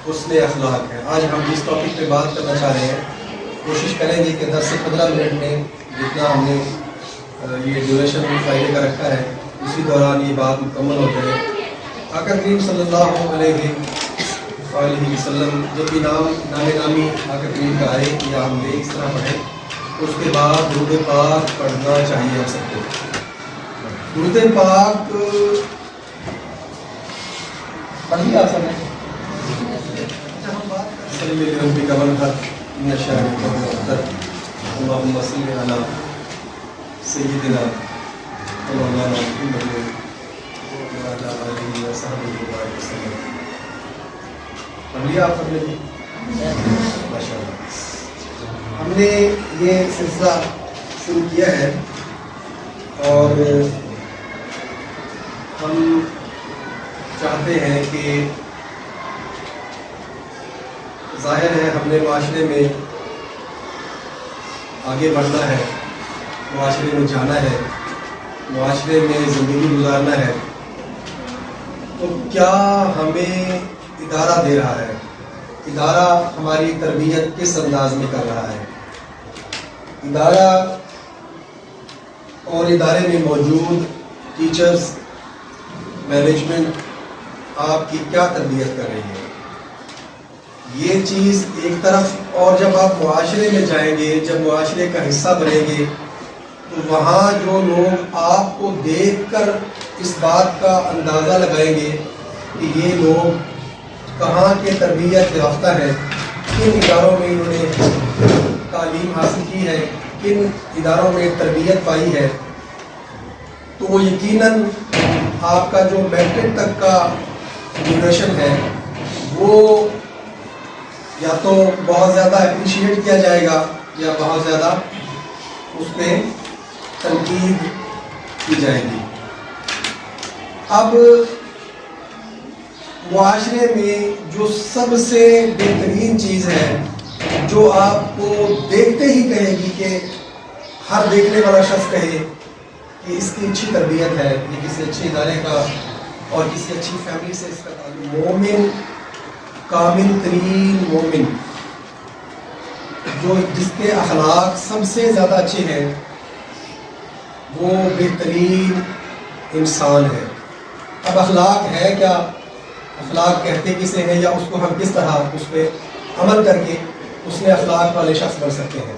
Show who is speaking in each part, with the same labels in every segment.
Speaker 1: حسن اخلاق ہے۔ آج ہم جس ٹاپک پہ بات کرنا چاہ رہے ہیں کوشش کریں گے کہ 10 سے 15 منٹ میں جتنا ہم نے یہ ڈیوریشن فائدے کا رکھا ہے اسی دوران یہ بات مکمل ہو جائے۔ آقا کریم صلی اللہ علیہ وآلہ وسلم جب بھی نام نامی آقا کریم کا آئے یا ہم نے اس طرح پڑھیں اس کے بعد درود پاک پڑھنا چاہیے ہم سب کو۔ درود پاک پڑھی آپ سب نے؟ اللہم صلی علی سیدنا مولانا محمد وعلی آلہ وصحبہ وسلم۔ پڑھ لیا آپ سب نے؟ ماشاء اللہ۔ ہم نے یہ سلسلہ شروع کیا ہے اور ہم چاہتے ہیں کہ ظاہر ہے ہم نے معاشرے میں آگے بڑھنا ہے، معاشرے میں جانا ہے، معاشرے میں زندگی گزارنا ہے، تو کیا ہمیں ادارہ دے رہا ہے، ادارہ ہماری تربیت کس انداز میں کر رہا ہے، ادارہ اور ادارے میں موجود ٹیچرز، مینجمنٹ آپ کی کیا تربیت کر رہی ہے، یہ چیز ایک طرف۔ اور جب آپ معاشرے میں جائیں گے، جب معاشرے کا حصہ بنیں گے تو وہاں جو لوگ آپ کو دیکھ کر اس بات کا اندازہ لگائیں گے کہ یہ لوگ کہاں کے تربیت یافتہ ہیں، کن اداروں میں انہوں نے تعلیم حاصل کی ہے، کن اداروں میں تربیت پائی ہے، تو یقیناً آپ کا جو میٹرک تک کا ڈیوریشن ہے وہ یا تو بہت زیادہ اپریشیٹ کیا جائے گا یا بہت زیادہ اس پہ تنقید کی جائے گی۔ اب معاشرے میں جو سب سے بہترین چیز ہے جو آپ کو دیکھتے ہی کہے گی کہ ہر دیکھنے والا شخص کہے کہ اس کی اچھی تربیت ہے، یہ کسی اچھے ادارے کا اور کسی اچھی فیملی سے اس کا تعلق، مومن، کامل ترین مومن جو جس کے اخلاق سب سے زیادہ اچھے ہیں وہ بہترین انسان ہے۔ اب اخلاق ہے کیا، اخلاق کہتے کسے ہیں، یا اس کو ہم کس طرح اس پہ عمل کر کے اس میں اخلاق والے شخص بن سکتے ہیں؟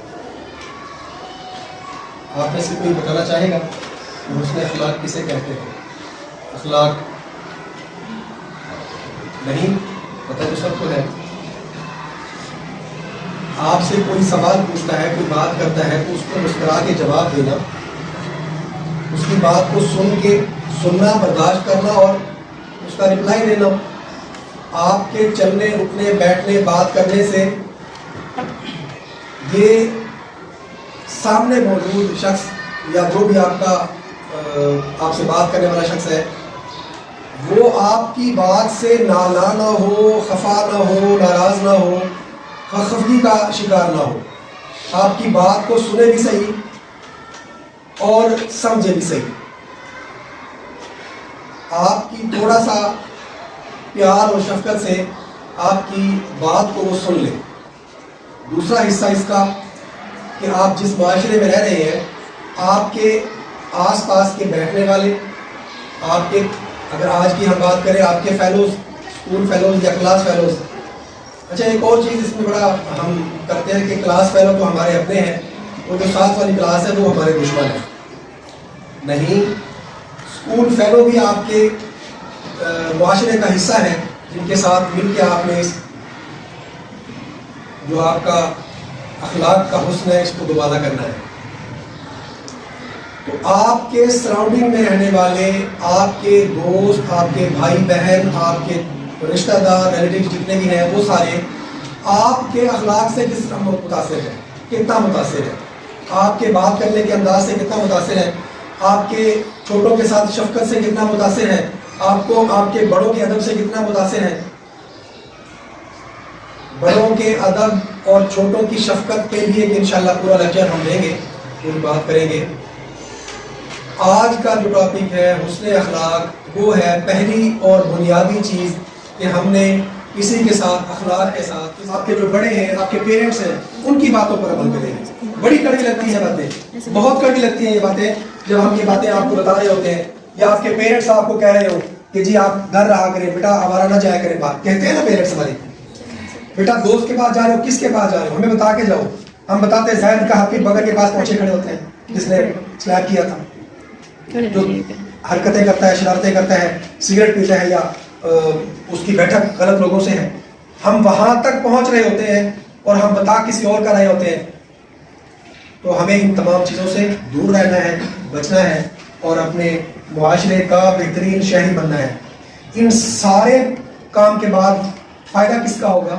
Speaker 1: آپ میں سے کوئی بتانا چاہے گا کہ اس نے اخلاق کسے کہتے ہیں؟ اخلاق نہیں پتہ تو سب کو ہے۔ آپ سے کوئی سوال پوچھتا ہے، کوئی بات کرتا ہے تو اس کو مسکرا کے جواب دینا، اس کی بات کو سننا، برداشت کرنا اور اس کا رپلائی دینا۔ آپ کے چلنے، رکنے، بیٹھنے، بات کرنے سے یہ سامنے موجود شخص یا جو بھی آپ سے بات کرنے والا شخص ہے وہ آپ کی بات سے نالا نہ ہو، خفا نہ ہو، ناراض نہ ہو، خفگی کا شکار نہ ہو، آپ کی بات کو سنے بھی صحیح اور سمجھے بھی صحیح، آپ کی تھوڑا سا پیار اور شفقت سے آپ کی بات کو وہ سن لے۔ دوسرا حصہ اس کا کہ آپ جس معاشرے میں رہ رہے ہیں، آپ کے آس پاس کے بیٹھنے والے، آپ کے، اگر آج کی ہم بات کریں آپ کے فیلوز، اسکول فیلوز یا کلاس فیلوز۔ اچھا ایک اور چیز اس میں بڑا ہم کرتے ہیں کہ کلاس فیلو تو ہمارے اپنے ہیں، وہ جو ساتھ والی کلاس ہے وہ ہمارے دشمن ہیں، نہیں، اسکول فیلو بھی آپ کے معاشرے کا حصہ ہے جن کے ساتھ مل کے آپ نے جو آپ کا اخلاق کا حسن ہے اس کو دوبارہ کرنا ہے۔ تو آپ کے سراؤنڈنگ میں رہنے والے، آپ کے دوست، آپ کے بھائی بہن، آپ کے رشتہ دار، ریلیٹیو جتنے بھی ہیں وہ سارے آپ کے اخلاق سے کس طرح متاثر ہیں، کتنا متاثر ہے، آپ کے بات کرنے کے انداز سے کتنا متاثر ہے، آپ کے چھوٹوں کے ساتھ شفقت سے کتنا متاثر ہے، آپ کو آپ کے بڑوں کے ادب سے کتنا متاثر ہے۔ بڑوں کے ادب اور چھوٹوں کی شفقت کے لیے انشاءاللہ پورا لیکچر ہم دیں گے، پوری بات کریں گے۔ آج کا جو ٹاپک ہے حسن اخلاق، وہ ہے پہلی اور بنیادی چیز کہ ہم نے کسی کے ساتھ اخلاق کے ساتھ. آپ کے جو بڑے ہیں, آپ کے پیرنٹس ہیں, ان کی باتوں پر عمل کریں. بڑی کڑوی لگتی ہیں باتیں, بہت کڑوی لگتی ہیں یہ باتیں جب ہم یہ باتیں آپ کو بتا رہے ہوتے ہیں, یا آپ کے پیرنٹس آپ کو کہہ رہے ہو کہ جی آپ گھر رہا کریں بیٹا, آوارہ نہ جایا کریں. بات کہتے ہیں نا پیرنٹس ہمارے, بیٹا دوست کے پاس جا رہے ہو, کس کے پاس جا رہے ہو, ہمیں بتا کے جاؤ. ہم بتاتے ہیں زید کا حقیق بغل کے پاس پہنچے کھڑے ہوتے ہیں جس نے سلیپ کیا تھا, جو حرکتیں کرتا ہے, شرارتیں کرتا ہے, سگریٹ پیتا ہے, یا اس کی بیٹھک غلط لوگوں سے ہے. ہم وہاں تک پہنچ رہے ہوتے ہیں اور ہم بتا کسی اور کا رہے ہوتے ہیں. تو ہمیں ان تمام چیزوں سے دور رہنا ہے, بچنا ہے, اور اپنے معاشرے کا بہترین شہری بننا ہے. ان سارے کام کے بعد فائدہ کس کا ہوگا؟